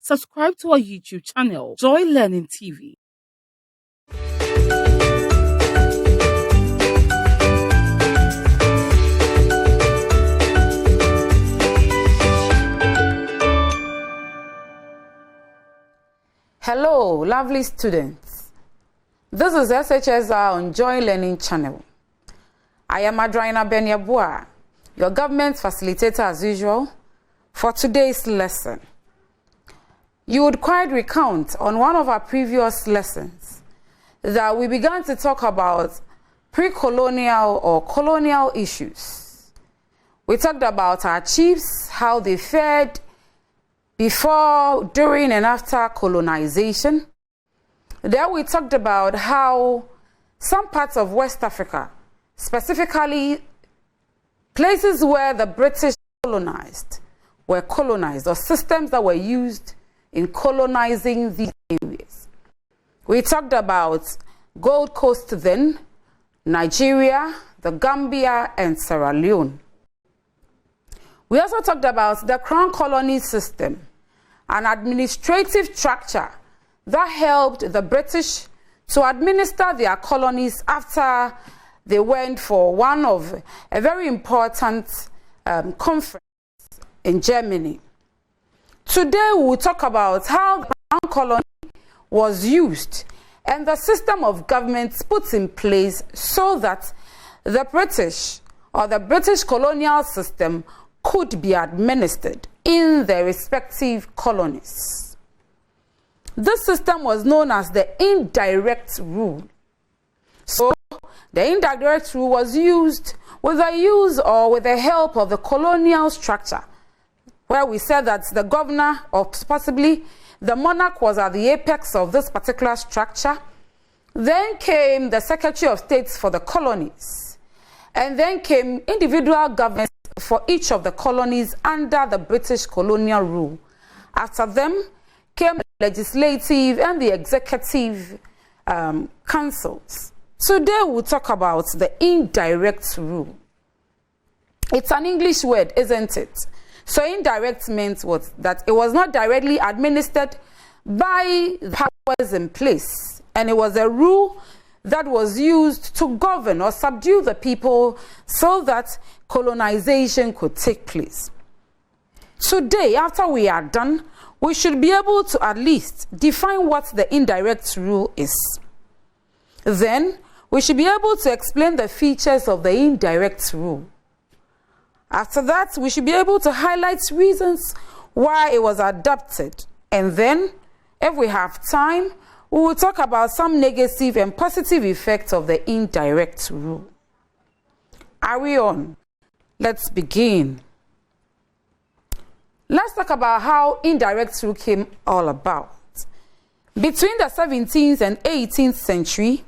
subscribe to our YouTube channel, Joy Learning TV. Hello, lovely students. This is SHSR on Joy Learning channel. I am Adraina Benyabua, your government facilitator as usual, for today's lesson. You would quite recount on one of our previous lessons that we began to talk about pre-colonial or colonial issues. We talked about our chiefs, how they fared before, during, and after colonization. Then we talked about how some parts of West Africa, specifically places where the British colonized, were colonized, or systems that were used in colonizing these areas. We talked about Gold Coast then, Nigeria, the Gambia, and Sierra Leone. We also talked about the Crown Colony system, an administrative structure that helped the British to administer their colonies after they went for one of a very important conference in Germany. Today we will talk about how the Crown Colony was used and the system of government put in place so that the British or the British colonial system could be administered in their respective colonies. This system was known as the Indirect Rule. So, the Indirect Rule was used with the help of the colonial structure, where we said that the governor, or possibly the monarch, was at the apex of this particular structure. Then came the Secretary of State for the colonies, and then came individual governments for each of the colonies under the British colonial rule. After them came the legislative and the executive councils. Today we'll talk about the Indirect Rule. It's an English word, isn't it? So indirect meant what? That it was not directly administered by the powers in place, and it was a rule that was used to govern or subdue the people so that colonization could take place. Today, after we are done, we should be able to at least define what the Indirect Rule is. Then, we should be able to explain the features of the Indirect Rule. After that, we should be able to highlight reasons why it was adopted. And then, if we have time, we will talk about some negative and positive effects of the Indirect Rule. Are we on? Let's begin. Let's talk about how Indirect Rule came all about. Between the 17th and 18th century,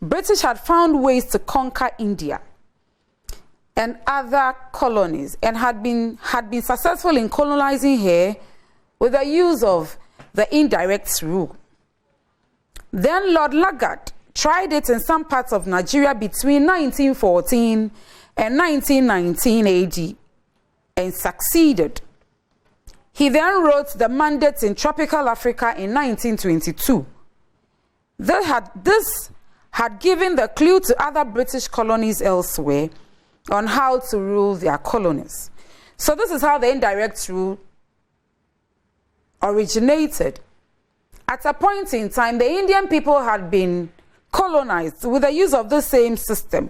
British had found ways to conquer India and other colonies, and had been successful in colonizing here with the use of the Indirect Rule. Then Lord Lugard tried it in some parts of Nigeria between 1914 and 1919 AD and succeeded. He then wrote the Mandates in Tropical Africa in 1922. This had given the clue to other British colonies elsewhere on how to rule their colonies. So this is how the Indirect Rule originated. At a point in time, the Indian people had been colonized with the use of the same system,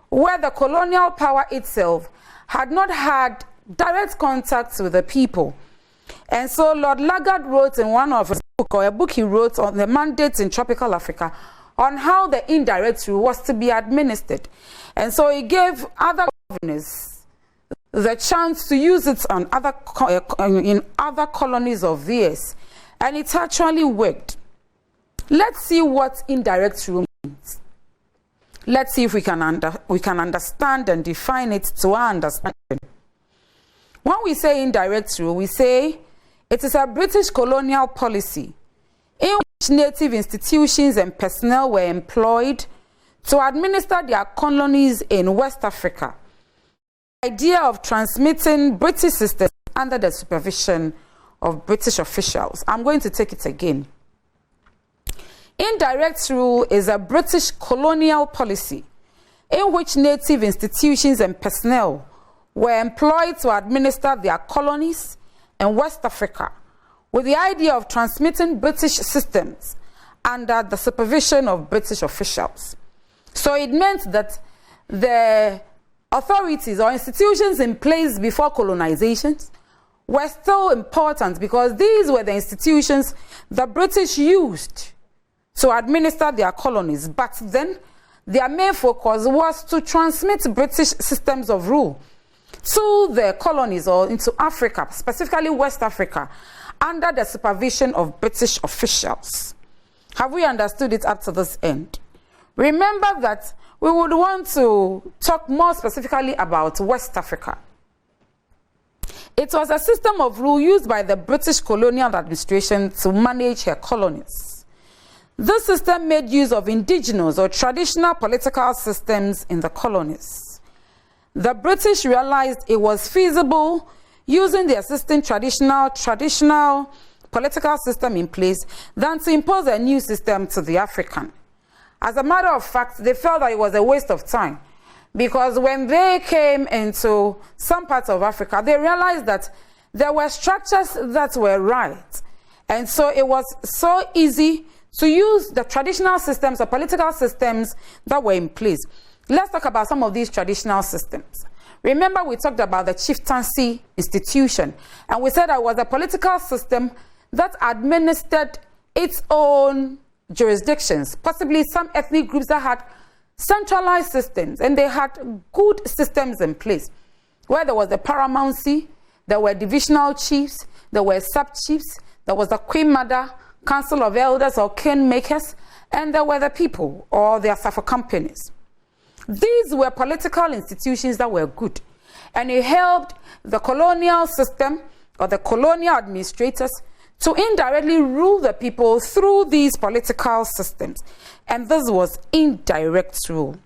where the colonial power itself had not had direct contact with the people. And so Lord Lugard wrote in one of his books, or a book he wrote on the Mandates in Tropical Africa, on how the Indirect Rule was to be administered. And so he gave other governors the chance to use it on in other colonies of theirs. And it actually worked. Let's see what Indirect Rule means. Let's see if we can understand and define it to our understanding. When we say Indirect Rule, we say it is a British colonial policy in which native institutions and personnel were employed to administer their colonies in West Africa. The idea of transmitting British systems under the supervision of British officials. I'm going to take it again. Indirect rule is a British colonial policy in which native institutions and personnel were employed to administer their colonies in West Africa with the idea of transmitting British systems under the supervision of British officials. So it meant that the authorities or institutions in place before colonization were still important because these were the institutions the British used to administer their colonies. But then their main focus was to transmit British systems of rule to the colonies or into Africa, specifically West Africa, under the supervision of British officials. Have we understood it up to this end? Remember that we would want to talk more specifically about West Africa. It was a system of rule used by the British colonial administration to manage her colonies. This system made use of indigenous or traditional political systems in the colonies. The British realized it was feasible using the existing traditional political system in place than to impose a new system to the African. As a matter of fact, they felt that it was a waste of time because when they came into some parts of Africa, they realized that there were structures that were right. And so it was so easy to use the traditional systems or political systems that were in place. Let's talk about some of these traditional systems. Remember, we talked about the chieftaincy institution, and we said that it was a political system that administered its own jurisdictions, possibly some ethnic groups that had centralized systems, and they had good systems in place, where there was the paramountcy, there were divisional chiefs, there were sub-chiefs, there was the Queen Mother, Council of Elders or Kingmakers, and there were the people or their Safo companies. These were political institutions that were good, and it helped the colonial system or the colonial administrators to indirectly rule the people through these political systems. And this was indirect rule.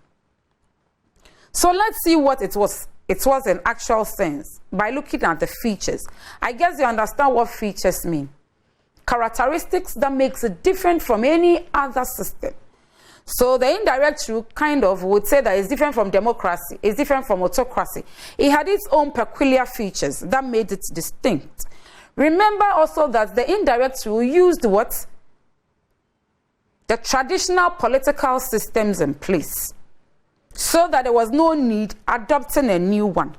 So let's see what it was. It was in actual sense by looking at the features. I guess you understand what features mean. Characteristics that makes it different from any other system. So the indirect rule kind of would say that it's different from democracy, it's different from autocracy. It had its own peculiar features that made it distinct. Remember also that the indirect rule used what? The traditional political systems in place, so that there was no need adopting a new one.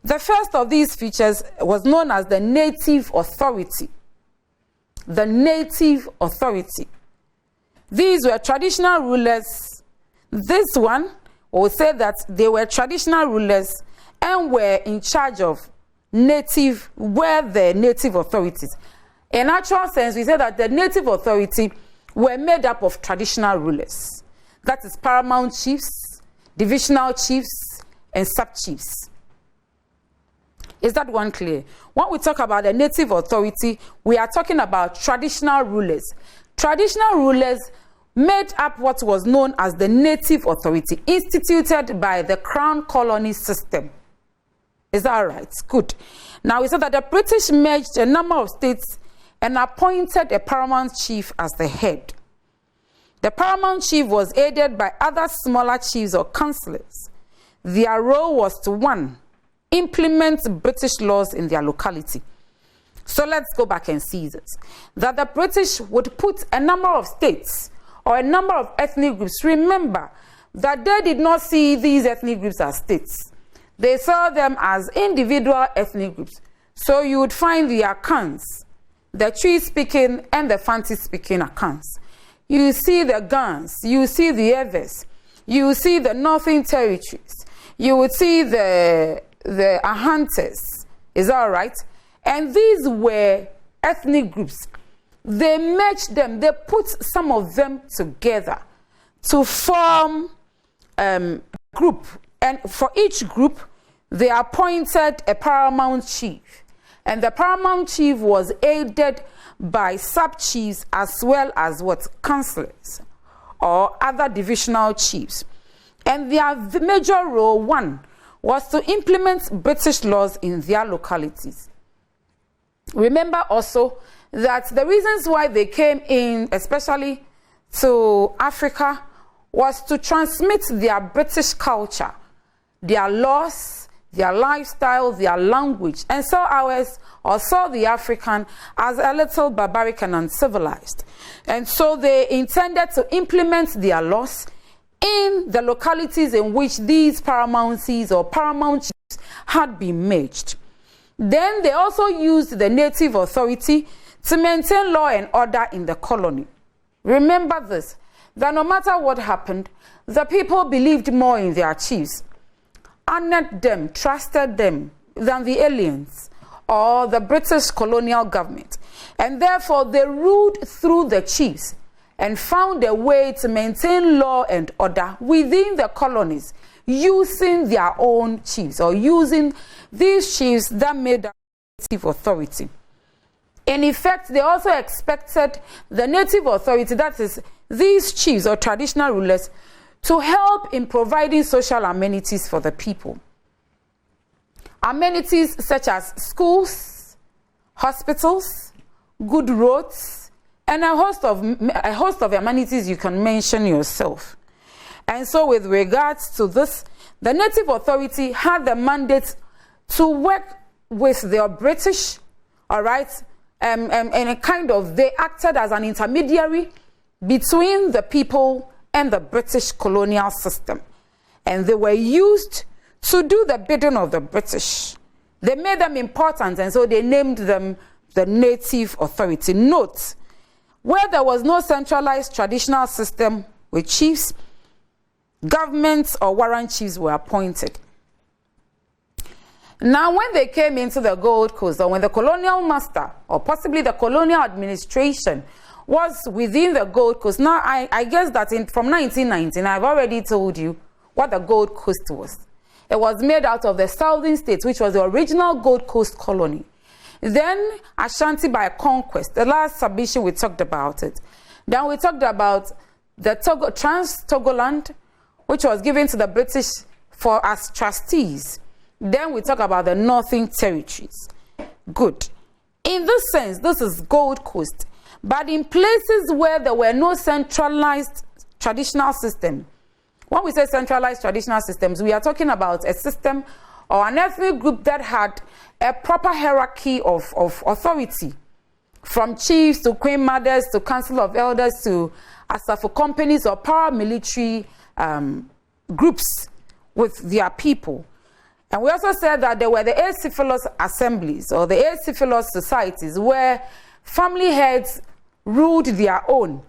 The first of these features was known as the native authority. The native authority. These were traditional rulers. This one will say that they were traditional rulers and were in charge of were the native authorities. In actual sense, we say that the native authority were made up of traditional rulers. That is paramount chiefs, divisional chiefs, and sub-chiefs. Is that one clear? When we talk about the native authority, we are talking about traditional rulers. Traditional rulers made up what was known as the native authority, instituted by the Crown Colony system. Is that right? Good. Now, we said that the British merged a number of states and appointed a paramount chief as the head. The paramount chief was aided by other smaller chiefs or councillors. Their role was to, one, implement British laws in their locality. So let's go back and see this. That the British would put a number of states or a number of ethnic groups. Remember that they did not see these ethnic groups as states. They saw them as individual ethnic groups. So you would find the Akans, the Tree-speaking and the Fanti-speaking Akans. You see the Gans, you see the Evers, you see the Northern Territories, you would see the Ahantes. Is that all right? And these were ethnic groups. They merged them, they put some of them together to form a group. And for each group, they appointed a paramount chief. And the paramount chief was aided by sub-chiefs as well as what? Councillors or other divisional chiefs. And their major role, one, was to implement British laws in their localities. Remember also that the reasons why they came in, especially to Africa, was to transmit their British culture, their laws, their lifestyle, their language, and saw ours, or saw the African, as a little barbaric and uncivilized. And so they intended to implement their laws in the localities in which these paramountcies or paramount chiefs had been merged. Then they also used the native authority to maintain law and order in the colony. Remember this, that no matter what happened, the people believed more in their chiefs, honored them, trusted them than the aliens or the British colonial government. And therefore they ruled through the chiefs and found a way to maintain law and order within the colonies using their own chiefs, or using these chiefs that made the native authority. In effect, they also expected the native authority, that is, these chiefs or traditional rulers, to help in providing social amenities for the people. Amenities such as schools, hospitals, good roads, and a host of amenities you can mention yourself. And so with regards to this, the native authority had the mandate to work with the British, all right, and a kind of, they acted as an intermediary between the people and the British colonial system. And they were used to do the bidding of the British. They made them important, and so they named them the native authority. Note, where there was no centralized traditional system with chiefs, governments or warrant chiefs were appointed. Now, when they came into the Gold Coast, or when the colonial master, or possibly the colonial administration, was within the Gold Coast, now I guess that from 1919, I've already told you what the Gold Coast was. It was made out of the Southern States, which was the original Gold Coast colony. Then Ashanti by conquest, the last submission we talked about it. Then we talked about the Trans-Togoland, which was given to the British as trustees. Then we talk about the Northern Territories. Good. In this sense, this is Gold Coast. But in places where there were no centralized traditional system, when we say centralized traditional systems, we are talking about a system or an ethnic group that had a proper hierarchy of authority, from chiefs to queen mothers to council of elders to Asafo companies or paramilitary groups with their people. And we also said that there were the acephalous assemblies or the acephalous societies where family heads ruled their own,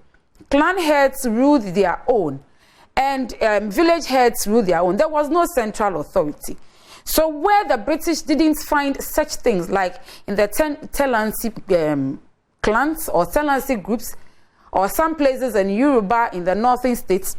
clan heads ruled their own, and village heads ruled their own. There was no central authority. So where the British didn't find such things, like in the Telansi clans or Telansi groups, or some places in Yoruba in the northern states,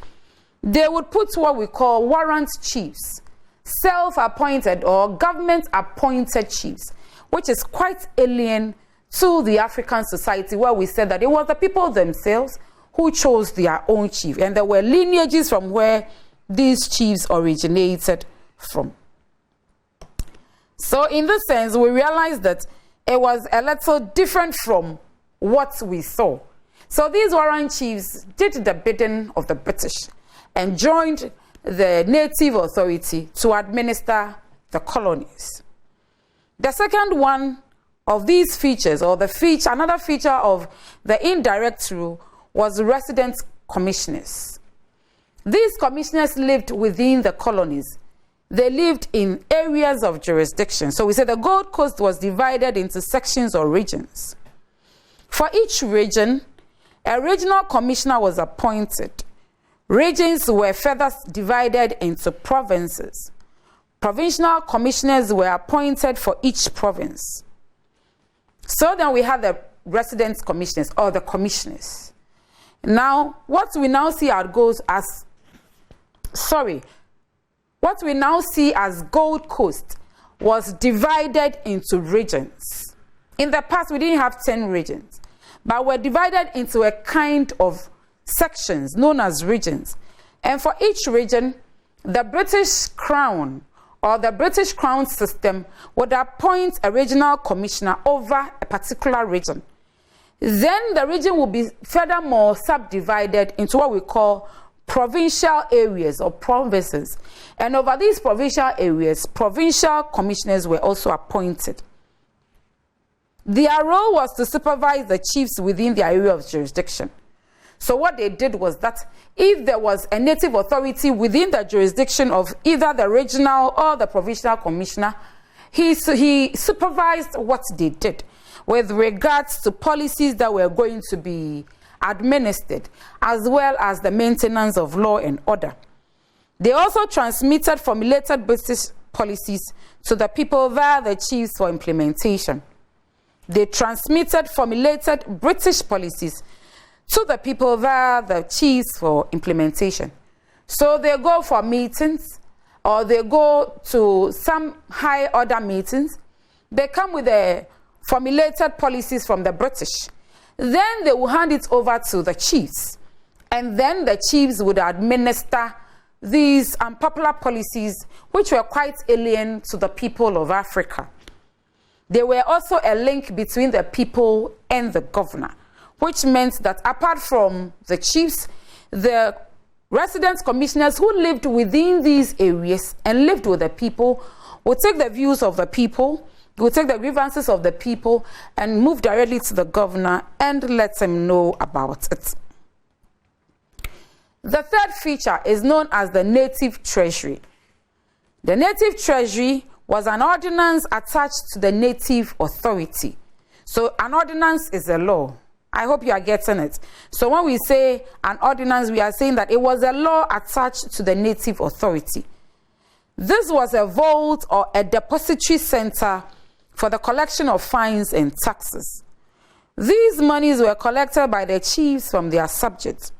they would put what we call warrant chiefs, self-appointed or government-appointed chiefs, which is quite alien to the African society, where we said that it was the people themselves who chose their own chief, and there were lineages from where these chiefs originated from. So in this sense, we realized that it was a little different from what we saw. So these warrant chiefs did the bidding of the British and joined the native authority to administer the colonies. The second one of these features, or another feature of the indirect rule, was resident commissioners. These commissioners lived within the colonies. They lived in areas of jurisdiction. So we said the Gold Coast was divided into sections or regions. For each region, a regional commissioner was appointed. Regions were further divided into provinces. Provincial commissioners were appointed for each province. So then we have the resident commissioners, or the commissioners. Now, what we now see as Gold Coast was divided into regions. In the past, we didn't have 10 regions, but were divided into a kind of sections known as regions. And for each region, the British Crown or the British Crown system would appoint a regional commissioner over a particular region. Then the region will be furthermore subdivided into what we call provincial areas or provinces. And over these provincial areas, provincial commissioners were also appointed. Their role was to supervise the chiefs within their area of jurisdiction. So what they did was that if there was a native authority within the jurisdiction of either the regional or the provincial commissioner, he supervised what they did with regards to policies that were going to be administered, as well as the maintenance of law and order. They also transmitted formulated British policies to the people via the chiefs for implementation. They transmitted formulated British policies to the people via the chiefs for implementation. So they go for meetings, or they go to some high order meetings. They come with the formulated policies from the British. Then they will hand it over to the chiefs. And then the chiefs would administer these unpopular policies, which were quite alien to the people of Africa. They were also a link between the people and the governor, which meant that apart from the chiefs, the resident commissioners who lived within these areas and lived with the people would take the views of the people, would take the grievances of the people and move directly to the governor and let him know about it. The third feature is known as the native treasury. The native treasury was an ordinance attached to the native authority. So an ordinance is a law. I hope you are getting it. So when we say an ordinance, we are saying that it was a law attached to the native authority. This was a vault or a depository center for the collection of fines and taxes. These monies were collected by the chiefs from their subjects.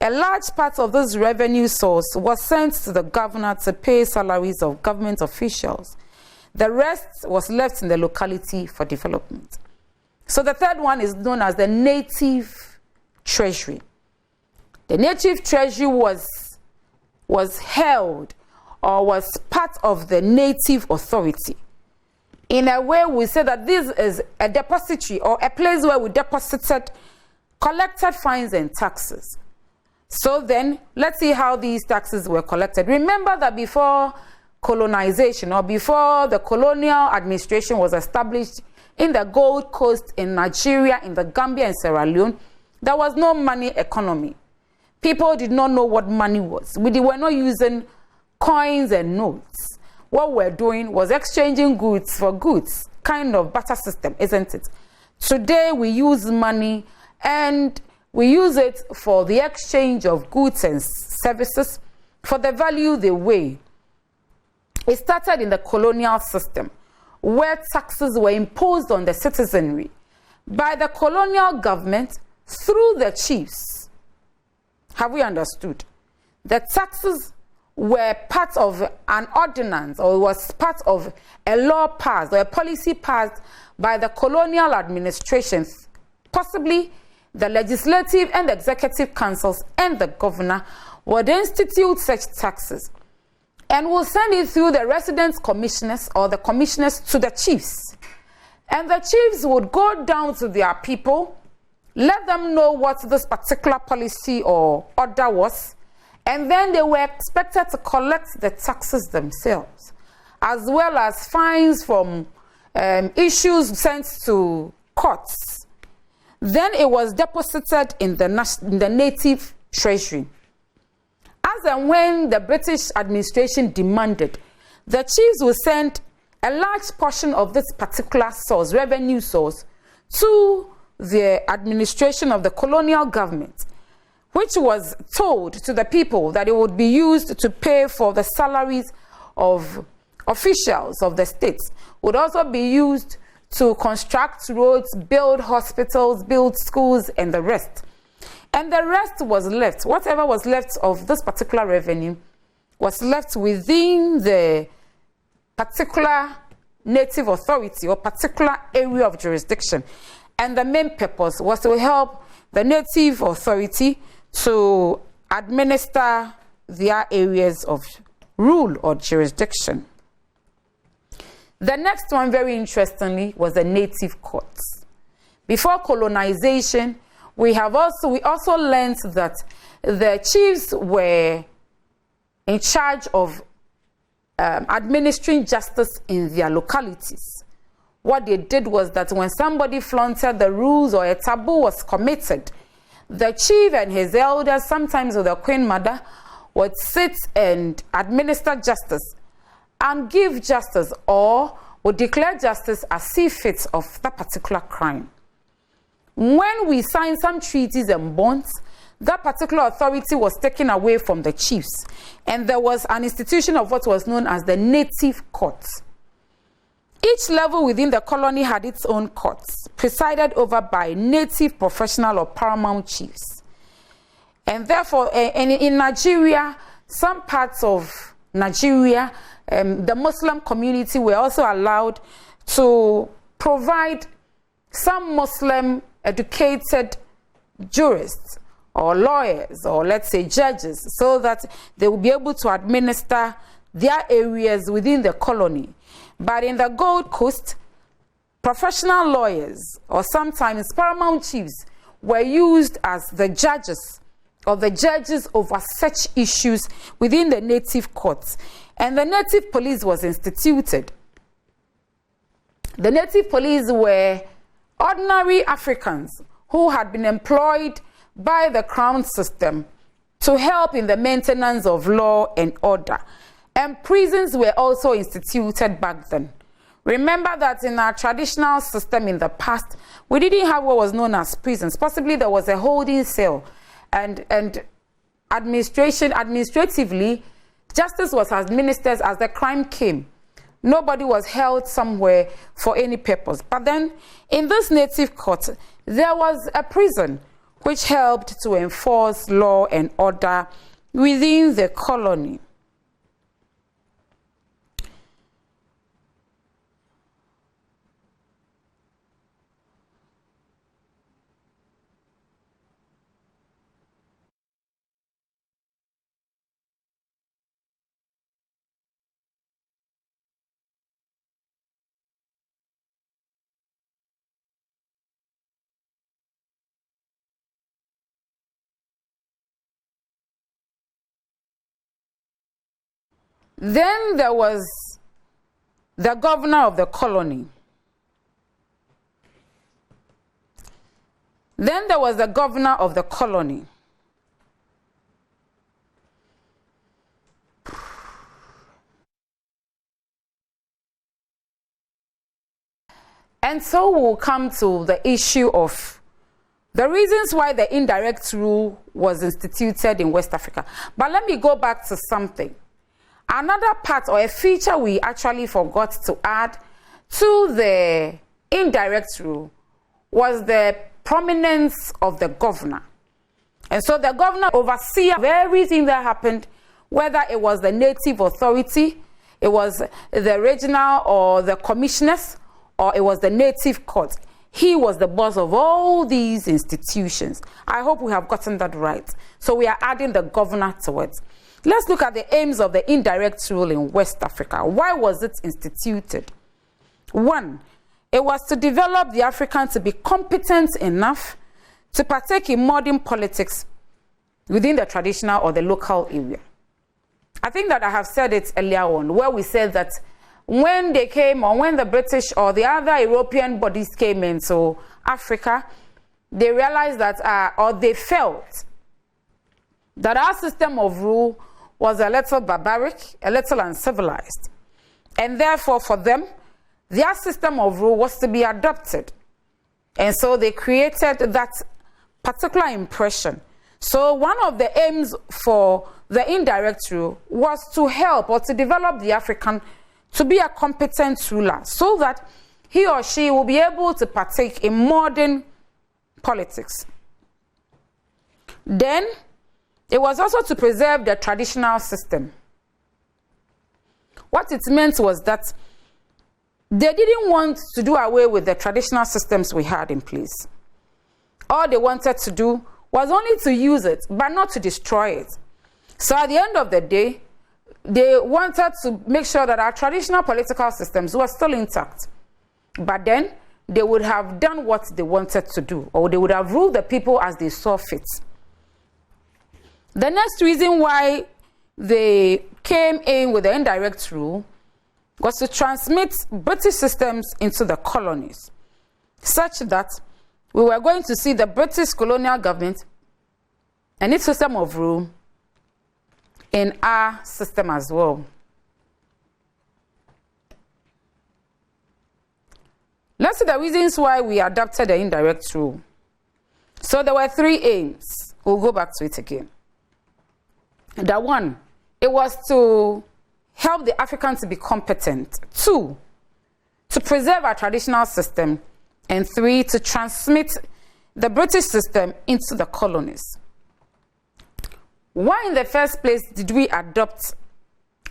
A large part of this revenue source was sent to the governor to pay salaries of government officials. The rest was left in the locality for development. So the third one is known as the native treasury. The native treasury was held or was part of the native authority. In a way, we say that this is a depository or a place where we collected fines and taxes. So then, let's see how these taxes were collected. Remember that before colonization or before the colonial administration was established in the Gold Coast, in Nigeria, in the Gambia and Sierra Leone, there was no money economy. People did not know what money was. We were not using coins and notes. What we're doing was exchanging goods for goods, kind of barter system, isn't it? Today we use money and we use it for the exchange of goods and services for the value they weigh. It started in the colonial system, where taxes were imposed on the citizenry by the colonial government through the chiefs. Have we understood? The taxes were part of an ordinance, or was part of a law passed or a policy passed by the colonial administrations, possibly the legislative and executive councils and the governor would institute such taxes and will send it through the resident commissioners or the commissioners to the chiefs. And the chiefs would go down to their people, let them know what this particular policy or order was, and then they were expected to collect the taxes themselves, as well as fines from issues sent to courts. Then it was deposited in the native treasury. As and when the British administration demanded, the chiefs would send a large portion of this particular source, revenue source, to the administration of the colonial government, which was told to the people that it would be used to pay for the salaries of officials of the states, would also be used to construct roads, build hospitals, build schools, and the rest. And the rest was left, whatever was left of this particular revenue was left within the particular native authority or particular area of jurisdiction. And the main purpose was to help the native authority to administer their areas of rule or jurisdiction. The next one, very interestingly, was the native courts. Before colonization, we also learned that the chiefs were in charge of administering justice in their localities. What they did was that when somebody flaunted the rules or a taboo was committed, the chief and his elders, sometimes with the queen mother, would sit and administer justice and give justice, or would declare justice as see fit of that particular crime. When we signed some treaties and bonds, that particular authority was taken away from the chiefs, and there was an institution of what was known as the native courts. Each level within the colony had its own courts, presided over by native professional or paramount chiefs. And therefore, in Nigeria, some parts of Nigeria, the Muslim community were also allowed to provide some Muslim educated jurists or lawyers, or let's say judges, so that they will be able to administer their areas within the colony. But in the Gold Coast, professional lawyers or sometimes paramount chiefs were used as the judges or the judges over such issues within the native courts. And the native police was instituted. The native police were ordinary Africans who had been employed by the crown system to help in the maintenance of law and order. And prisons were also instituted back then. Remember that in our traditional system in the past, we didn't have what was known as prisons. Possibly there was a holding cell, and administratively, justice was administered as the crime came. Nobody was held somewhere for any purpose. But then, in this native court, there was a prison which helped to enforce law and order within the colony. Then there was the governor of the colony. Then there was the governor of the colony. And so we'll come to the issue of the reasons why the indirect rule was instituted in West Africa. But let me go back to something. Another part or a feature we actually forgot to add to the indirect rule was the prominence of the governor. And so the governor oversees everything that happened, whether it was the native authority, it was the regional or the commissioners, or it was the native court. He was the boss of all these institutions. I hope we have gotten that right. So we are adding the governor to it. Let's look at the aims of the indirect rule in West Africa. Why was it instituted? One, it was to develop the African to be competent enough to partake in modern politics within the traditional or the local area. I think that I have said it earlier on, where we said that when they came, or when the British or the other European bodies came into Africa, they realized that, or they felt that our system of rule was a little barbaric, a little uncivilized. And therefore, for them, their system of rule was to be adopted. And so they created that particular impression. So one of the aims for the indirect rule was to help or to develop the African to be a competent ruler, so that he or she will be able to partake in modern politics. Then, it was also to preserve the traditional system. What it meant was that they didn't want to do away with the traditional systems we had in place. All they wanted to do was only to use it, but not to destroy it. So at the end of the day, they wanted to make sure that our traditional political systems were still intact. But then they would have done what they wanted to do, or they would have ruled the people as they saw fit. The next reason why they came in with the indirect rule was to transmit British systems into the colonies, such that we were going to see the British colonial government and its system of rule in our system as well. Let's see the reasons why we adopted the indirect rule. So there were three aims. We'll go back to it again. The one, it was to help the African to be competent. 2, to preserve our traditional system. And 3, to transmit the British system into the colonies. Why in the first place did we adopt,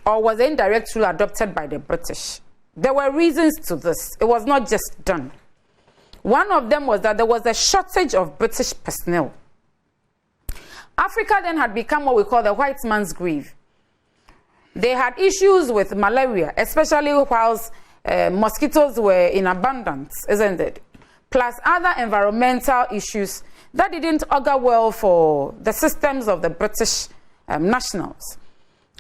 or was the indirect rule adopted by the British? There were reasons to this. It was not just done. One of them was that there was a shortage of British personnel. Africa then had become what we call the white man's grave. They had issues with malaria, especially whilst mosquitoes were in abundance, isn't it? Plus other environmental issues that didn't augur well for the systems of the British nationals.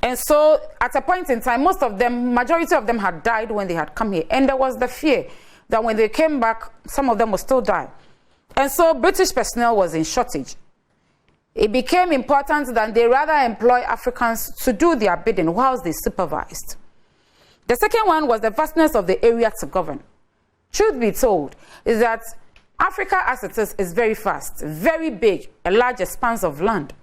And so at a point in time, majority of them had died when they had come here. And there was the fear that when they came back, some of them would still die. And so British personnel was in shortage. It became important that they rather employ Africans to do their bidding whilst they supervised. The second one was the vastness of the area to govern. Truth be told, is that Africa as it is very vast, very big, a large expanse of land.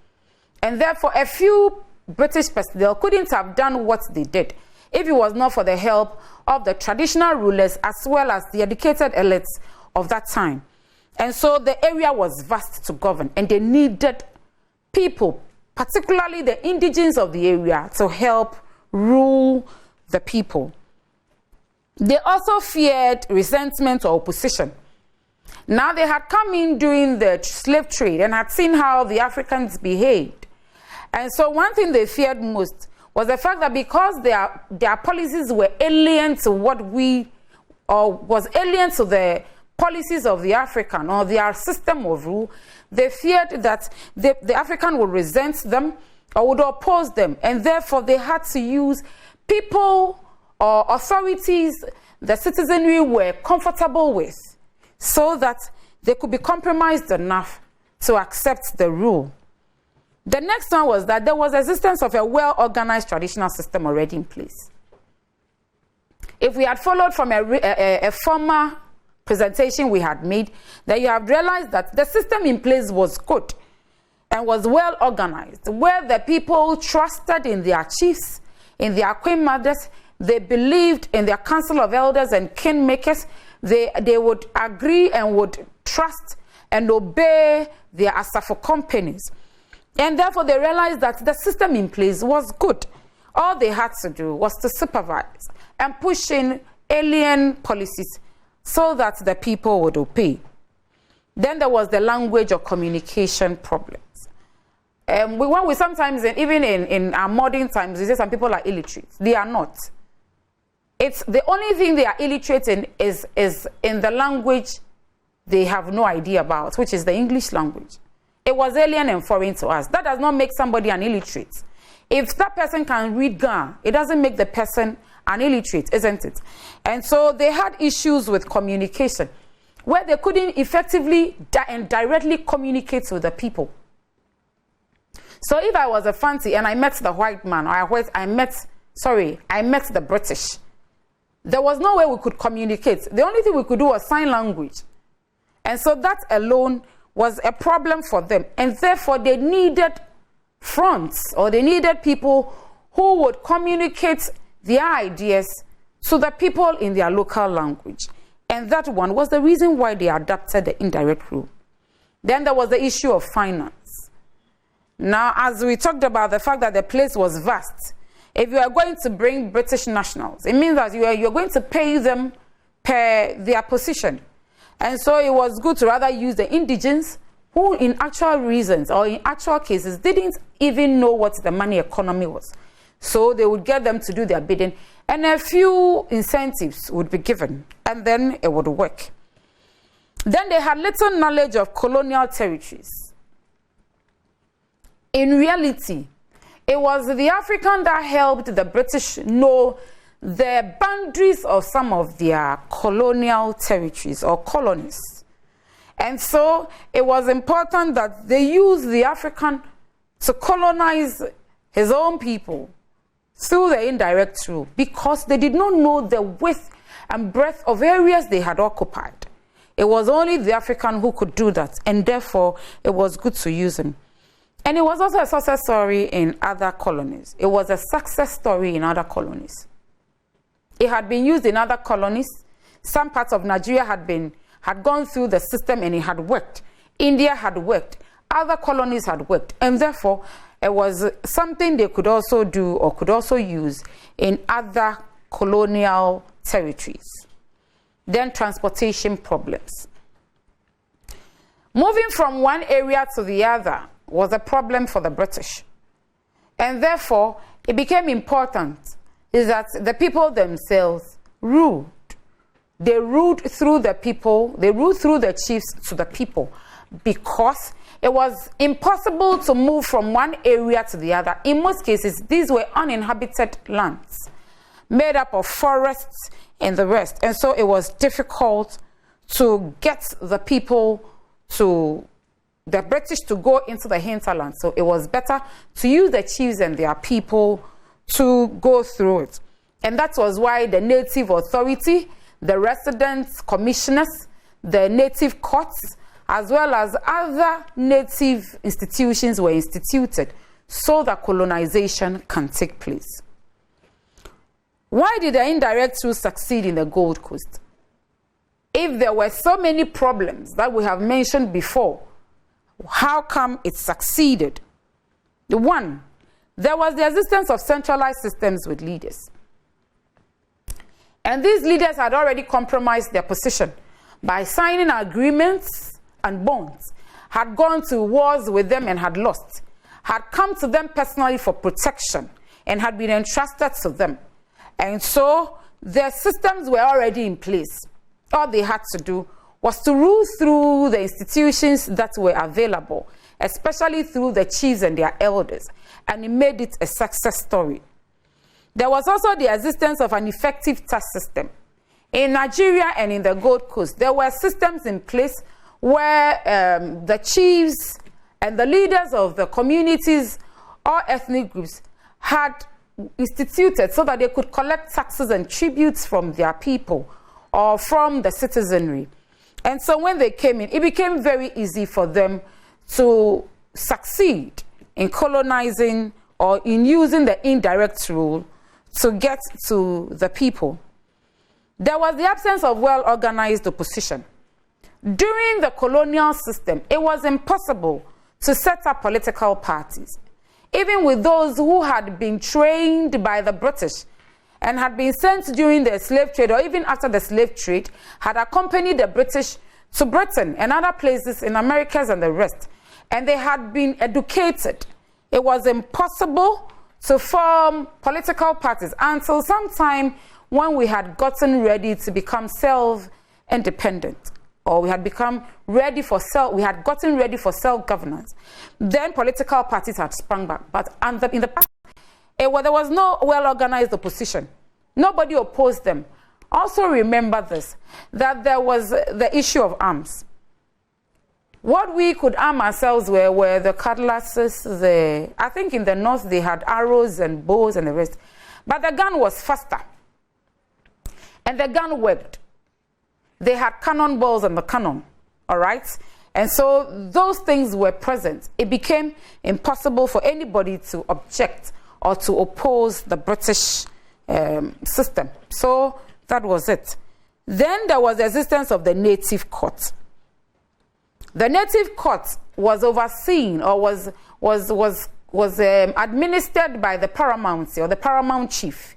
And therefore, a few British personnel couldn't have done what they did if it was not for the help of the traditional rulers as well as the educated elites of that time. And so the area was vast to govern, and they needed people, particularly the indigenes of the area, to help rule the people. They also feared resentment or opposition. Now they had come in during the slave trade and had seen how the Africans behaved. And so one thing they feared most was the fact that because their policies were alien to was alien to the policies of the African or their system of rule, they feared that the African would resent them or would oppose them. And therefore they had to use people or authorities the citizenry were comfortable with so that they could be compromised enough to accept the rule. The next one was that there was existence of a well-organized traditional system already in place. If we had followed from a former presentation we had made, then you have realized that the system in place was good and was well organized, where the people trusted in their chiefs, in their queen mothers, they believed in their council of elders and kingmakers. They would agree and would trust and obey their Asafo companies. And therefore they realized that the system in place was good. All they had to do was to supervise and push in alien policies so that the people would obey. Then there was the language or communication problems. We sometimes, even in our modern times, we say some people are illiterate. They are not. It's the only thing they are illiterate in is in the language they have no idea about, which is the English language. It was alien and foreign to us. That does not make somebody an illiterate. If that person can read Ga, it doesn't make the person an illiterate, isn't it? And so they had issues with communication, where they couldn't effectively and directly communicate with the people. So if I was a fancy and I met the white man, or I met the British, there was no way we could communicate. The only thing we could do was sign language. And so that alone was a problem for them. And therefore they needed fronts, or they needed people who would communicate their ideas to the people in their local language. And that one was the reason why they adopted the indirect rule. Then there was the issue of finance. Now, as we talked about the fact that the place was vast, if you are going to bring British nationals, it means that you're going to pay them per their position. And so it was good to rather use the indigenes who in actual reasons or in actual cases didn't even know what the money economy was. So they would get them to do their bidding, and a few incentives would be given, and then it would work. Then they had little knowledge of colonial territories. In reality, it was the African that helped the British know the boundaries of some of their colonial territories or colonies. And so it was important that they use the African to colonize his own people through the indirect rule, because they did not know the width and breadth of areas they had occupied. It was only the African who could do that, and therefore it was good to use him. And it was also a success story in other colonies. It was a success story in other colonies. It had been used in other colonies. Some parts of Nigeria had gone through the system and it had worked. India had worked. Other colonies had worked. And therefore, it was something they could also do or could also use in other colonial territories. Then transportation problems. Moving from one area to the other was a problem for the British. And therefore, it became important is that the people themselves ruled. They ruled through the people, they ruled through the chiefs to the people, because it was impossible to move from one area to the other. In most cases, these were uninhabited lands, made up of forests and the rest. And so it was difficult to get the people to the British to go into the hinterland. So it was better to use the chiefs and their people to go through it. And that was why the native authority, the residents, commissioners, the native courts, as well as other native institutions were instituted so that colonization can take place. Why did the indirect rule succeed in the Gold Coast? If there were so many problems that we have mentioned before, how come it succeeded? One, there was the existence of centralized systems with leaders. And these leaders had already compromised their position by signing agreements and bonds, had gone to wars with them and had lost, had come to them personally for protection and had been entrusted to them. And so their systems were already in place. All they had to do was to rule through the institutions that were available, especially through the chiefs and their elders, and it made it a success story. There was also the existence of an effective tax system. In Nigeria and in the Gold Coast, there were systems in place where the chiefs and the leaders of the communities or ethnic groups had instituted so that they could collect taxes and tributes from their people or from the citizenry. And so when they came in, it became very easy for them to succeed in colonizing or in using the indirect rule to get to the people. There was the absence of well-organized opposition. During the colonial system, it was impossible to set up political parties. Even with those who had been trained by the British and had been sent during the slave trade or even after the slave trade, had accompanied the British to Britain and other places in Americas and the rest, and they had been educated. It was impossible to form political parties until sometime when we had gotten ready to become self-independent, or we had become ready for we had gotten ready for self-governance. Then political parties had sprung back. But in the past, there was no well-organized opposition. Nobody opposed them. Also remember this, that there was the issue of arms. What we could arm ourselves were the cutlasses. I think in the north they had arrows and bows and the rest. But the gun was faster. And the gun worked. They had cannonballs and the cannon, all right? And so those things were present. It became impossible for anybody to object or to oppose the British system. So that was it. Then there was the existence of the native court. The native court was overseen or was administered by the paramountcy or the paramount chief.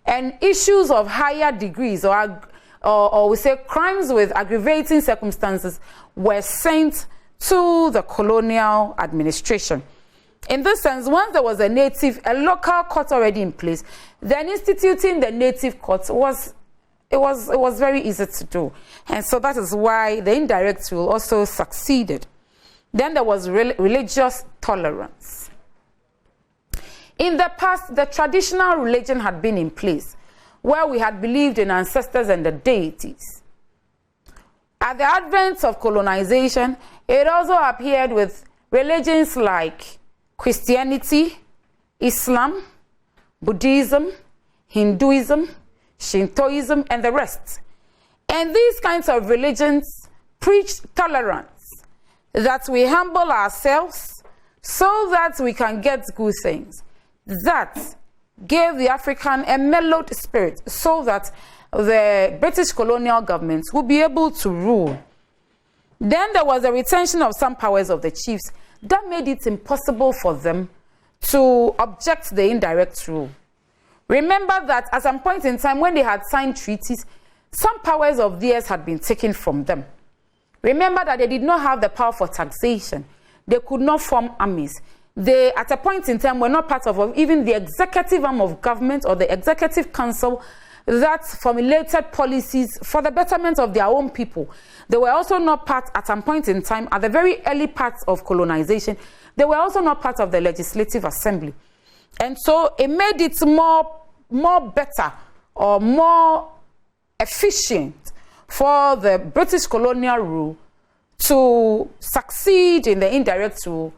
And issues of higher degrees or we say crimes with aggravating circumstances were sent to the colonial administration. In this sense, once there was a local court already in place, then instituting the native court was very easy to do. And so that is why the indirect rule also succeeded. Then there was religious tolerance. In the past, the traditional religion had been in place, where we had believed in ancestors and the deities. At the advent of colonization, it also appeared with religions like Christianity, Islam, Buddhism, Hinduism, Shintoism, and the rest. And these kinds of religions preach tolerance, that we humble ourselves so that we can get good things. That gave the African a mellowed spirit so that the British colonial government would be able to rule. Then there was a retention of some powers of the chiefs that made it impossible for them to object to the indirect rule. Remember that at some point in time when they had signed treaties, some powers of theirs had been taken from them. Remember that they did not have the power for taxation. They could not form armies. They, at a point in time, were not part of even the executive arm of government or the executive council that formulated policies for the betterment of their own people. They were also not part, at some point in time, at the very early parts of colonization, they were also not part of the legislative assembly. And so it made it more better or more efficient for the British colonial rule to succeed in the indirect rule,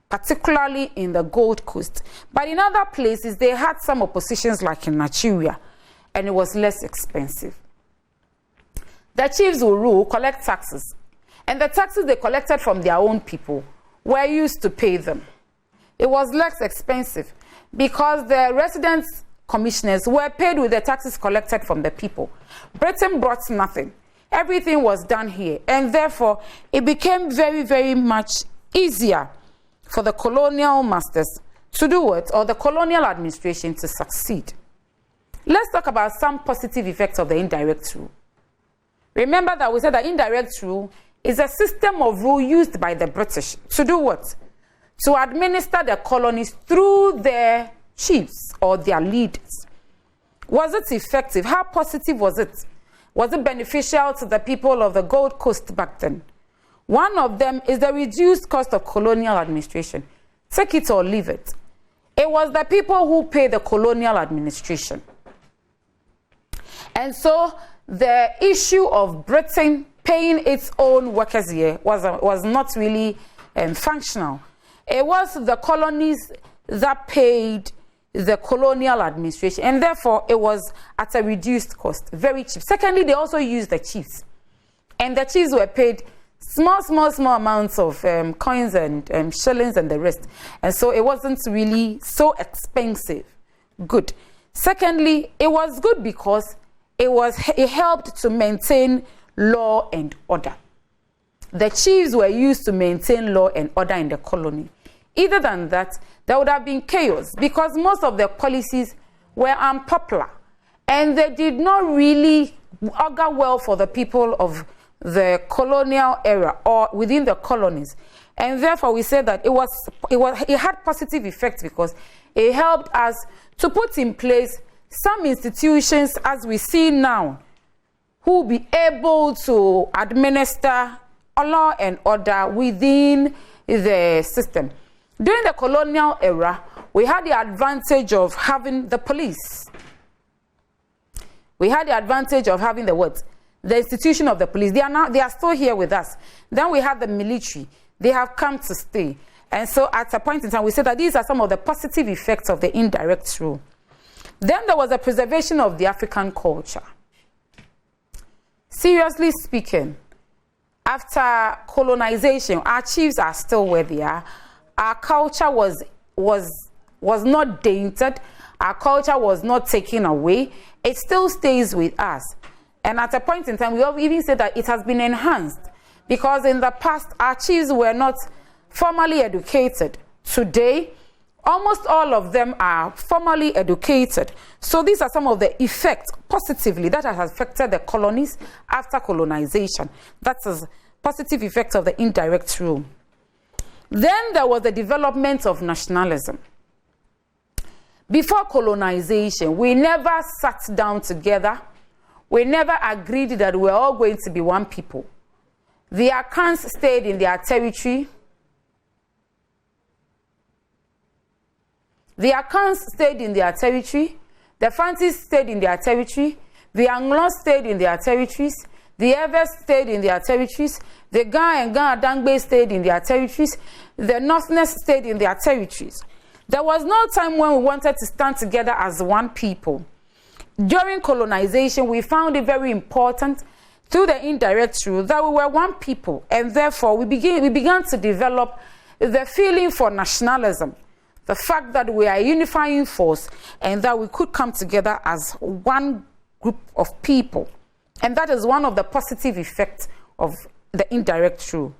particularly in the Gold Coast. But in other places, they had some oppositions like in Nigeria, and it was less expensive. The chiefs will rule, collect taxes, and the taxes they collected from their own people were used to pay them. It was less expensive because the residents' commissioners were paid with the taxes collected from the people. Britain brought nothing. Everything was done here, and therefore it became very, very much easier for the colonial masters to do it, or the colonial administration to succeed. Let's talk about some positive effects of the indirect rule. Remember that we said that indirect rule is a system of rule used by the British to do what? To administer the colonies through their chiefs or their leaders. Was it effective? How positive was it? Was it beneficial to the people of the Gold Coast back then? One of them is the reduced cost of colonial administration. Take it or leave it. It was the people who pay the colonial administration. And so the issue of Britain paying its own workers here was not really functional. It was the colonies that paid the colonial administration, and therefore it was at a reduced cost, very cheap. Secondly, they also used the chiefs, and the chiefs were paid small amounts of coins and shillings and the rest, and so it wasn't really so expensive. Good. Secondly, it was good because it helped to maintain law and order. The chiefs were used to maintain law and order in the colony. Other than that, there would have been chaos because most of their policies were unpopular and they did not really augur well for the people of the colonial era or within the colonies. And therefore we say that it had positive effects because it helped us to put in place some institutions as we see now who will be able to administer law and order within the system. During the colonial era, we had the advantage of having the police. We had the advantage of having the what? The institution of the police. They are still here with us. Then we had the military. They have come to stay. And so at a point in time, we said that these are some of the positive effects of the indirect rule. Then there was a preservation of the African culture. Seriously speaking, after colonization, our chiefs are still where they are. Our culture was not dented. Our culture was not taken away. It still stays with us. And at a point in time, we have even said that it has been enhanced because in the past, our chiefs were not formally educated. Today, almost all of them are formally educated. So these are some of the effects positively that has affected the colonies after colonization. That is positive effects of the indirect rule. Then there was the development of nationalism. Before colonization, we never sat down together. We never agreed that we're all going to be one people. The Akans stayed in their territory. The Akans stayed in their territory. The Fantis stayed in their territory. The Anglos stayed in their territories. The Evers stayed in their territories. The Ga and Ga Dangbe stayed in their territories. The Northerners stayed in their territories. There was no time when we wanted to stand together as one people. During colonization, we found it very important through the indirect rule that we were one people, and therefore we began to develop the feeling for nationalism, the fact that we are a unifying force and that we could come together as one group of people. And that is one of the positive effects of the indirect rule.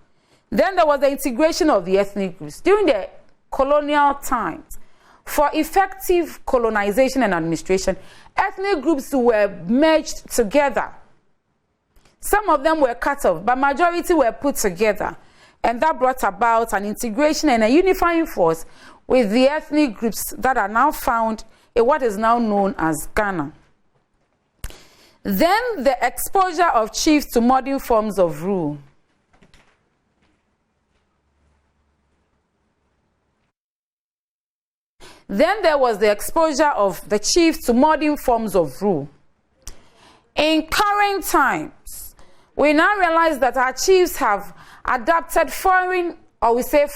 Then there was the integration of the ethnic groups. During the colonial times, for effective colonization and administration, ethnic groups were merged together. Some of them were cut off, but majority were put together. And that brought about an integration and a unifying force with the ethnic groups that are now found in what is now known as Ghana. Then the exposure of chiefs to modern forms of rule. Then there was the exposure of the chiefs to modern forms of rule. In current times, we now realize that our chiefs have adapted foreign, or we say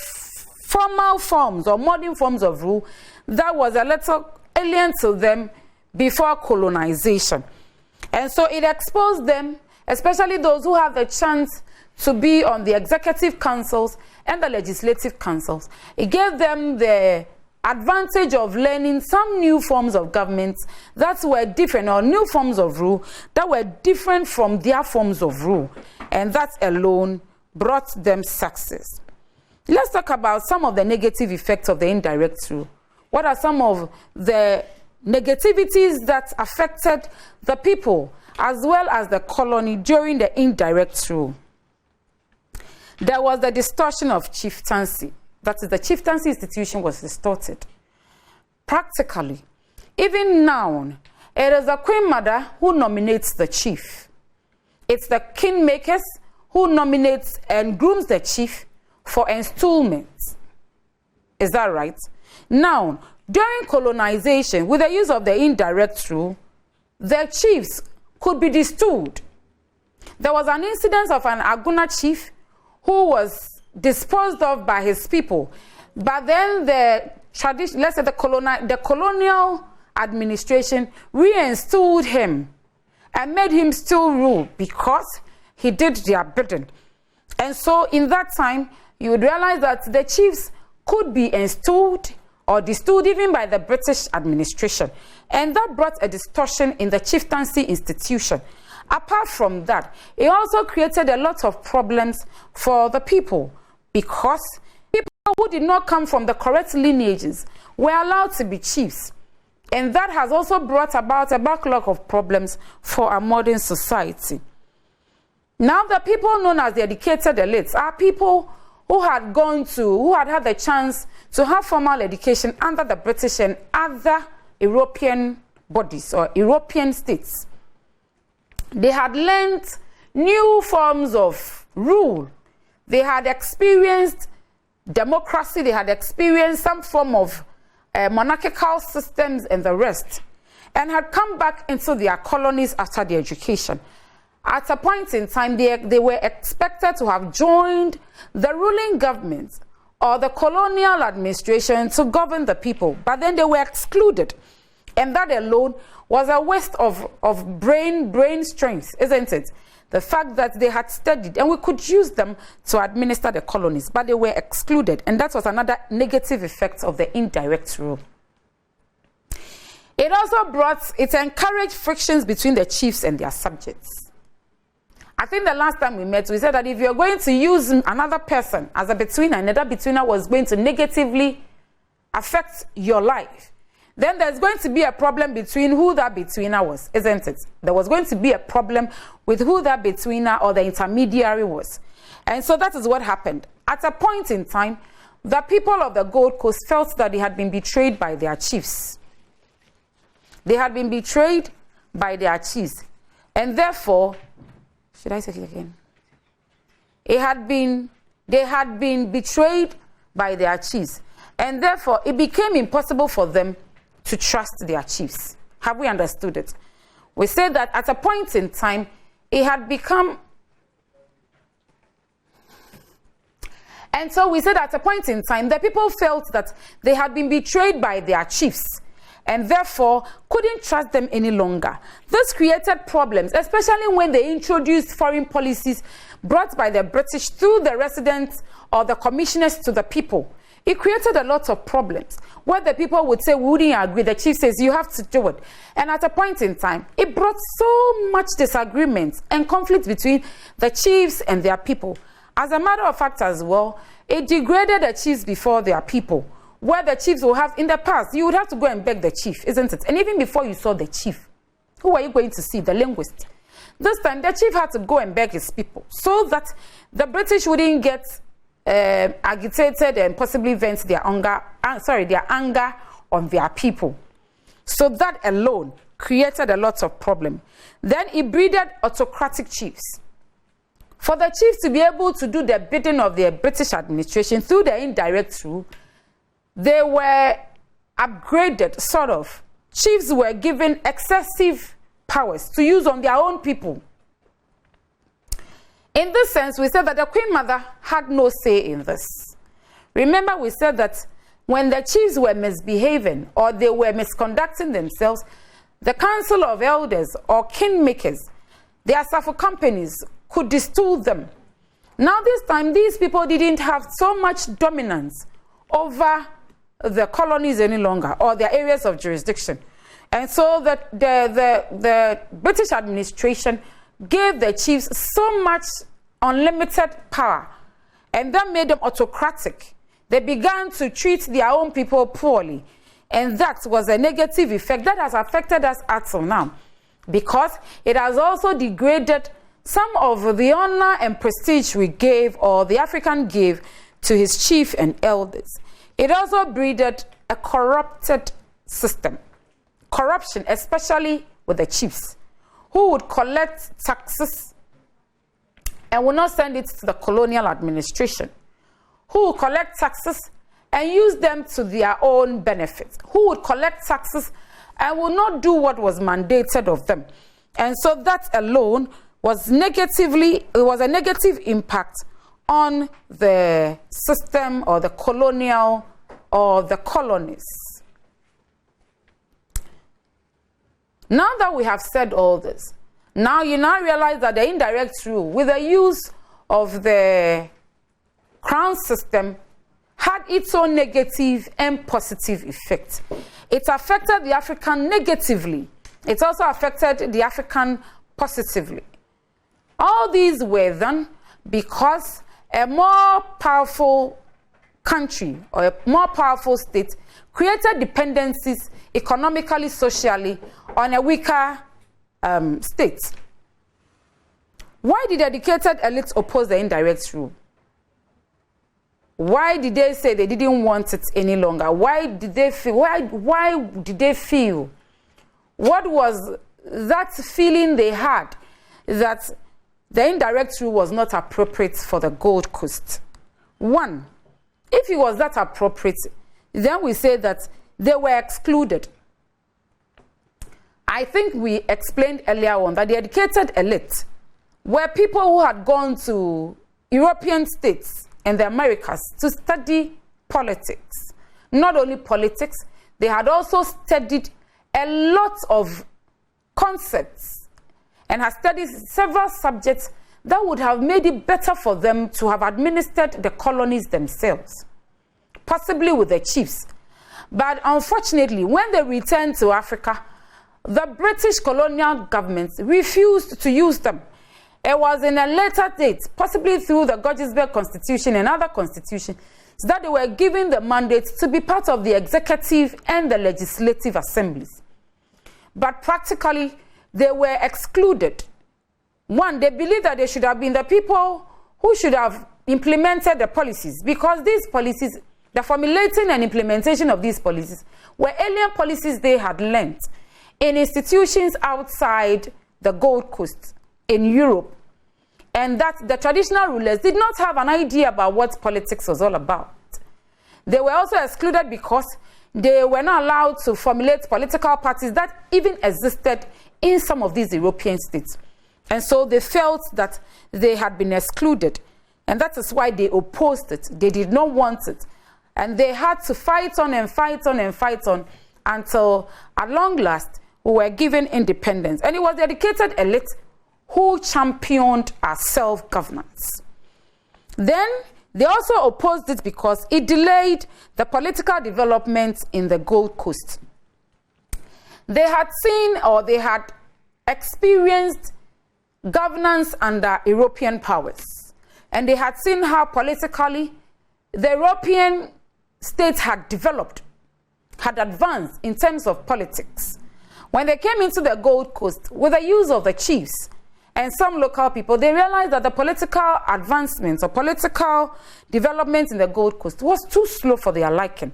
formal forms or modern forms of rule that was a little alien to them before colonization. And so it exposed them, especially those who have the chance to be on the executive councils and the legislative councils. It gave them the advantage of learning some new forms of government that were different, or new forms of rule that were different from their forms of rule. And that alone brought them success. Let's talk about some of the negative effects of the indirect rule. What are some of the negativities that affected the people as well as the colony during the indirect rule? There was the distortion of chieftaincy. That is, the chieftaincy institution was distorted. Practically, even now, it is the Queen Mother who nominates the chief. It's the kingmakers who nominates and grooms the chief for installment. Is that right? Now, during colonization, with the use of the indirect rule, the chiefs could be distilled. There was an incident of an Aguna chief who was disposed of by his people, but then the tradition, let's say the colonial administration reinstalled him and made him still rule because he did their bidding. And so in that time, you would realize that the chiefs could be installed or distilled even by the British administration. And that brought a distortion in the chieftaincy institution. Apart from that, it also created a lot of problems for the people, because people who did not come from the correct lineages were allowed to be chiefs. And that has also brought about a backlog of problems for our modern society. Now the people known as the educated elites are people who had had the chance to have formal education under the British and other European bodies or European states. They had learned new forms of rule. They had experienced democracy. They had experienced some form of monarchical systems and the rest, and had come back into their colonies after the education. At a point in time, they were expected to have joined the ruling government or the colonial administration to govern the people, but then they were excluded. And that alone was a waste of brain strength, isn't it? The fact that they had studied and we could use them to administer the colonies, but they were excluded. And that was another negative effect of the indirect rule. It also encouraged frictions between the chiefs and their subjects. I think the last time we met, we said that if you're going to use another person as a betweener, another betweener was going to negatively affect your life, then there's going to be a problem between who that betweener was, isn't it? There was going to be a problem with who that betweener or the intermediary was. And so that is what happened. At a point in time, the people of the Gold Coast felt that they had been betrayed by their chiefs. They had been betrayed by their chiefs. And therefore, should I say it again? They had been betrayed by their chiefs. And therefore, it became impossible for them to trust their chiefs. Have we understood it? We say that at a point in time, it had become... And so we said at a point in time, the people felt that they had been betrayed by their chiefs and therefore couldn't trust them any longer. This created problems, especially when they introduced foreign policies brought by the British through the residents or the commissioners to the people. It created a lot of problems where the people would say, we wouldn't agree. The chief says, you have to do it. And at a point in time, it brought so much disagreement and conflict between the chiefs and their people. As a matter of fact as well, it degraded the chiefs before their people, where the chiefs will have, in the past, you would have to go and beg the chief, isn't it? And even before you saw the chief, who are you going to see? The linguist. This time, the chief had to go and beg his people so that the British wouldn't get agitated and possibly vent their anger on their people. So that alone created a lot of problem. Then it breeded autocratic chiefs. For the chiefs to be able to do the bidding of the British administration through the indirect rule, they were upgraded, sort of. Chiefs were given excessive powers to use on their own people. In this sense, we said that the Queen Mother had no say in this. Remember, we said that when the chiefs were misbehaving or they were misconducting themselves, the Council of Elders or kingmakers, the Asafo companies, could distool them. Now this time, these people didn't have so much dominance over the colonies any longer, or their areas of jurisdiction. And so the British administration gave the chiefs so much unlimited power, and that made them autocratic. They began to treat their own people poorly, and that was a negative effect that has affected us until now, because it has also degraded some of the honor and prestige we gave, or the African gave, to his chief and elders. It also breeded a corrupted system. Corruption, especially with the chiefs, who would collect taxes and would not send it to the colonial administration, who would collect taxes and use them to their own benefit, who would collect taxes and would not do what was mandated of them. And so that alone was a negative impact on the system or the colonial or the colonies. Now that we have said all this, now you realize that the indirect rule, with the use of the crown system, had its own negative and positive effect. It affected the African negatively. It also affected the African positively. All these were done because a more powerful country or a more powerful state created dependencies economically, socially, on a weaker state. Why did the educated elites oppose the indirect rule? Why did they say they didn't want it any longer? Why did they feel? Why did they feel? What was that feeling they had that the indirect rule was not appropriate for the Gold Coast? One, if it was that appropriate, then we say that they were excluded. I think we explained earlier on that the educated elite were people who had gone to European states and the Americas to study politics. Not only politics, they had also studied a lot of concepts and had studied several subjects that would have made it better for them to have administered the colonies themselves, possibly with the chiefs. But unfortunately, when they returned to Africa, the British colonial government refused to use them. It was in a later date, possibly through the Gettysburg Constitution and other constitutions, that they were given the mandate to be part of the executive and the legislative assemblies. But practically, they were excluded. One, they believed that they should have been the people who should have implemented the policies, because these policies the formulating and implementation of these policies were alien policies they had learnt in institutions outside the Gold Coast in Europe, and that the traditional rulers did not have an idea about what politics was all about. They were also excluded because they were not allowed to formulate political parties that even existed in some of these European states. And so they felt that they had been excluded. And that is why they opposed it. They did not want it. And they had to fight on and fight on and fight on until, at long last, we were given independence. And it was the educated elite who championed our self-governance. Then they also opposed it because it delayed the political development in the Gold Coast. They had seen, or they had experienced, governance under European powers. And they had seen how politically the European states had developed, had advanced in terms of politics. When they came into the Gold Coast with the use of the chiefs and some local people, they realized that the political advancements or political development in the Gold Coast was too slow for their liking.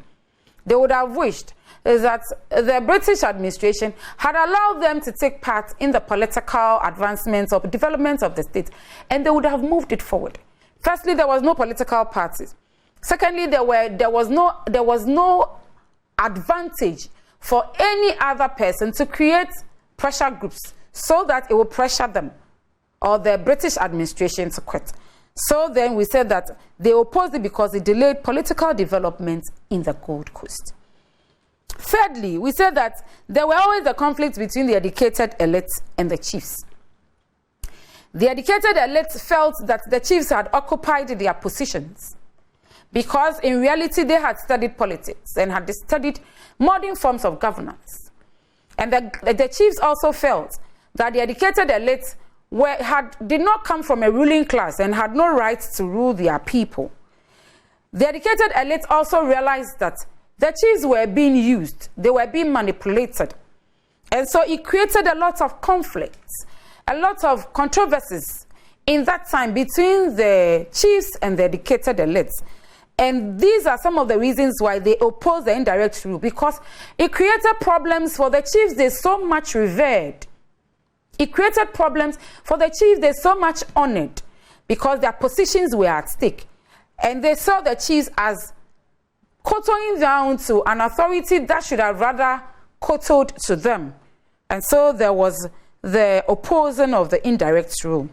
They would have wished that the British administration had allowed them to take part in the political advancements or development of the state, and they would have moved it forward. Firstly, there was no political parties. Secondly, there was no advantage for any other person to create pressure groups so that it will pressure them or the British administration to quit. So then we said that they opposed it because it delayed political development in the Gold Coast. Thirdly, we said that there were always a conflict between the educated elites and the chiefs. The educated elites felt that the chiefs had occupied their positions because in reality they had studied politics and had studied modern forms of governance. And the chiefs also felt that the educated elites did not come from a ruling class and had no right to rule their people. The educated elites also realized that the chiefs were being used, they were being manipulated. And so it created a lot of conflicts, a lot of controversies in that time between the chiefs and the educated elites. And these are some of the reasons why they opposed the indirect rule, because it created problems for the chiefs they so much revered. It created problems for the chiefs they so much honored because their positions were at stake. And they saw the chiefs as kowtowing down to an authority that should have rather kowtowed to them. And so there was the opposing of the indirect rule.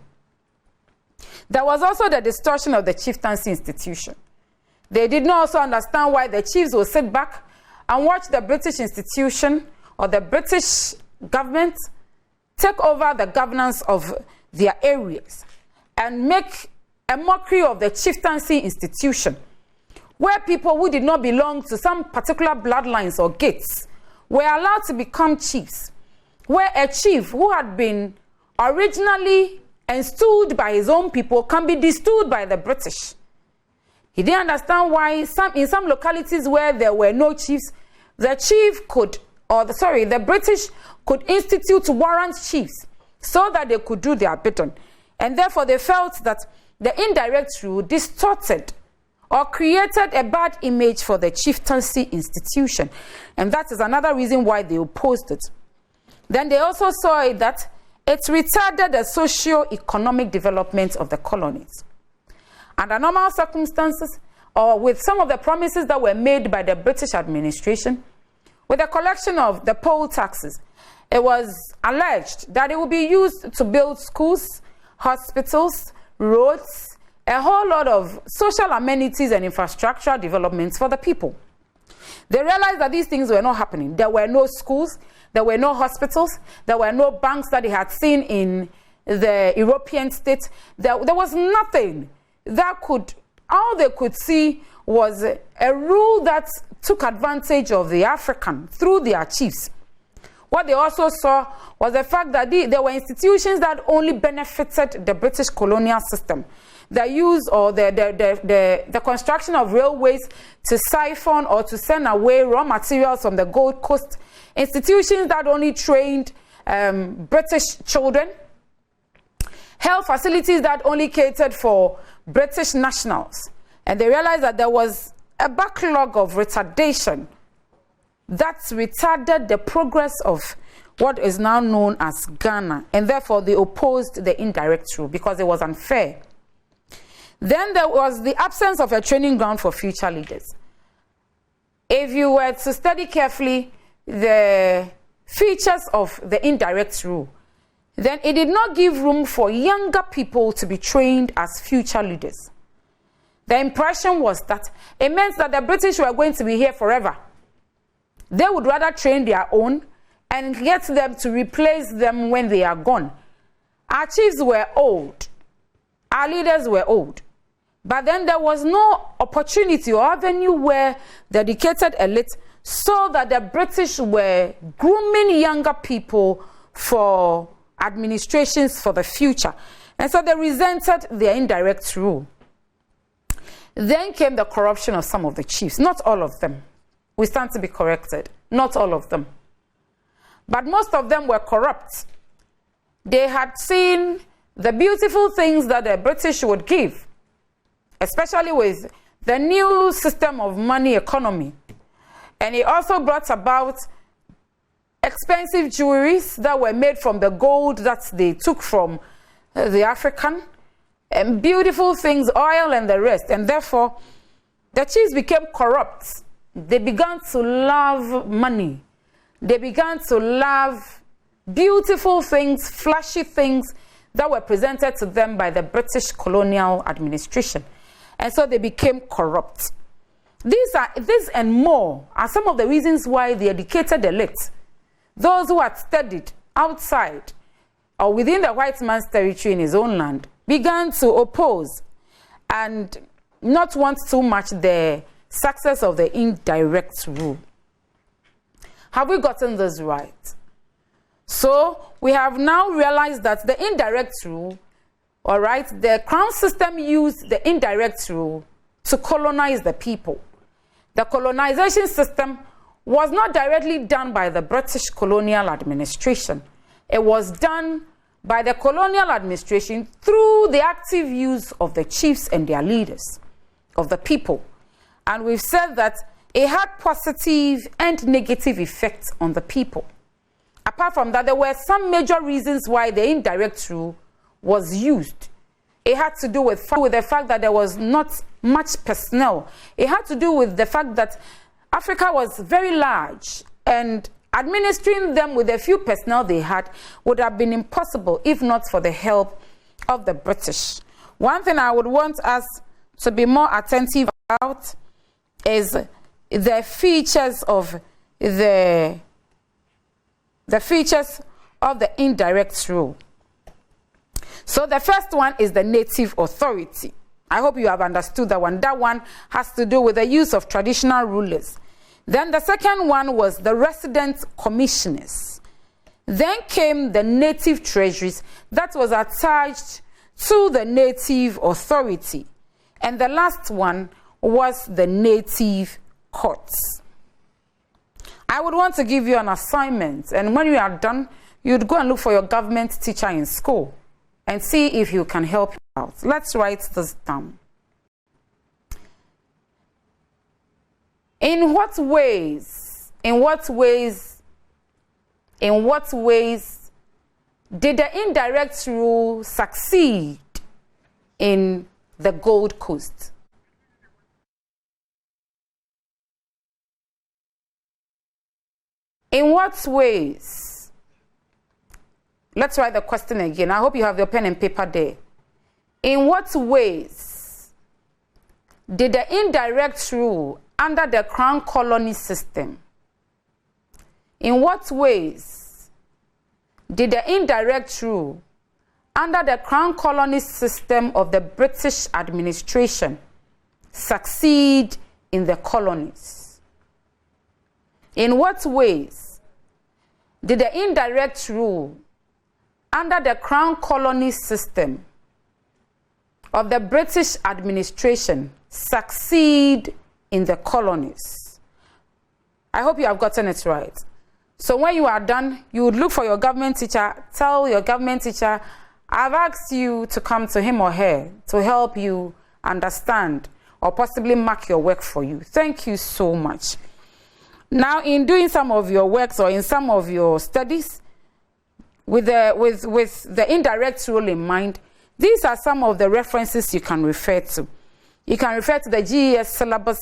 There was also the distortion of the chieftaincy institution. They did not also understand why the chiefs would sit back and watch the British institution or the British government take over the governance of their areas and make a mockery of the chieftaincy institution, where people who did not belong to some particular bloodlines or gates were allowed to become chiefs, where a chief who had been originally installed by his own people can be destilled by the British. He didn't understand why in some localities where there were no chiefs, the British could institute warrant chiefs so that they could do their bidding. And therefore they felt that the indirect rule distorted or created a bad image for the chieftaincy institution. And that is another reason why they opposed it. Then they also saw that it retarded the socio-economic development of the colonies. Under normal circumstances, or with some of the promises that were made by the British administration, with the collection of the poll taxes, it was alleged that it would be used to build schools, hospitals, roads, a whole lot of social amenities and infrastructural developments for the people. They realized that these things were not happening. There were no schools, there were no hospitals, there were no banks that they had seen in the European states. There was nothing that all they could see was a rule that took advantage of the African through their chiefs. What they also saw was the fact that there were institutions that only benefited the British colonial system. The use or the construction of railways to siphon or to send away raw materials from the Gold Coast, institutions that only trained British children, health facilities that only catered for British nationals. And they realized that there was a backlog of retardation that retarded the progress of what is now known as Ghana, and therefore they opposed the indirect rule because it was unfair. Then there was the absence of a training ground for future leaders. If you were to study carefully the features of the indirect rule, then it did not give room for younger people to be trained as future leaders. The impression was that it meant that the British were going to be here forever. They would rather train their own and get them to replace them when they are gone. Our chiefs were old. Our leaders were old. But then there was no opportunity or avenue where the educated elite saw that the British were grooming younger people for administrations for the future. And so they resented their indirect rule. Then came the corruption of some of the chiefs. Not all of them. We stand to be corrected. Not all of them. But most of them were corrupt. They had seen the beautiful things that the British would give, especially with the new system of money economy. And it also brought about expensive jewelries that were made from the gold that they took from the African, and beautiful things, oil and the rest. And therefore, the chiefs became corrupt. They began to love money. They began to love beautiful things, flashy things that were presented to them by the British colonial administration. And so they became corrupt. These and more are some of the reasons why the educated elite, those who had studied outside or within the white man's territory in his own land, began to oppose and not want too much the success of the indirect rule. Have we gotten this right? So we have now realized that the indirect rule, all right, the crown system used the indirect rule to colonize the people. The colonization system was not directly done by the British colonial administration. It was done by the colonial administration through the active use of the chiefs and their leaders, of the people. And we've said that it had positive and negative effects on the people. Apart from that, there were some major reasons why the indirect rule was used. It had to do with the fact that there was not much personnel. It had to do with the fact that Africa was very large, and administering them with the few personnel they had would have been impossible if not for the help of the British. One thing I would want us to be more attentive about is the features of the indirect rule. So the first one is the native authority. I hope you have understood that one. That one has to do with the use of traditional rulers. Then the second one was the resident commissioners. Then came the native treasuries that was attached to the native authority. And the last one was the native courts. I would want to give you an assignment, and when you are done, you'd go and look for your government teacher in school and see if you can help out. Let's write this down. In what ways did the indirect rule succeed in the Gold Coast? In what ways? Let's write the question again. I hope you have your pen and paper there. In what ways did the indirect rule under the Crown Colony system, in what ways did the indirect rule under the Crown Colony system of the British administration succeed in the colonies? In what ways did the indirect rule under the Crown Colony system of the British administration succeed in the colonies? I hope you have gotten it right. So when you are done, you would look for your government teacher, tell your government teacher, I've asked you to come to him or her to help you understand or possibly mark your work for you. Thank you so much. Now, in doing some of your works or in some of your studies, with the indirect rule in mind, these are some of the references you can refer to. You can refer to the GES syllabus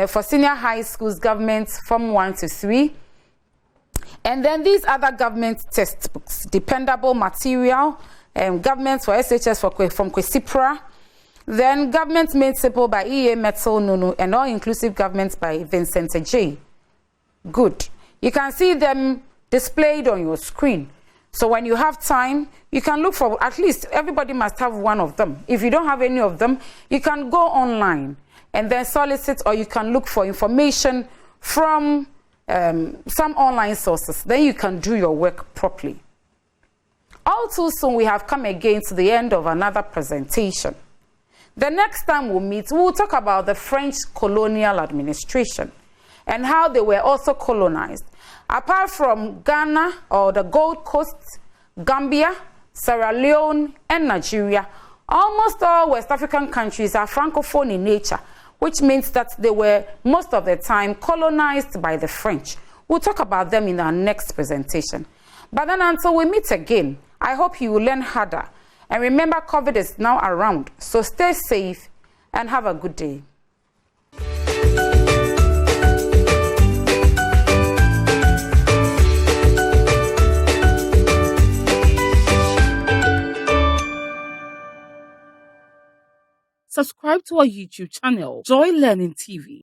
for senior high schools, government Form 1 to 3. And then these other government textbooks, dependable material, government for SHS from Kwesipra, then government made simple by E.A. Metal Nunu, and all-inclusive government by Vincent J. Good. You can see them displayed on your screen. So when you have time, you can look for, at least everybody must have one of them. If you don't have any of them, you can go online and then solicit, or you can look for information from some online sources. Then you can do your work properly. All too soon, we have come again to the end of another presentation. The next time we'll meet, we'll talk about the French colonial administration and how they were also colonized. Apart from Ghana or the Gold Coast, Gambia, Sierra Leone, and Nigeria, almost all West African countries are francophone in nature, which means that they were most of the time colonized by the French. We'll talk about them in our next presentation. But then until we meet again, I hope you will learn harder. And remember, COVID is now around, so stay safe and have a good day. Subscribe to our YouTube channel, Joy Learning TV.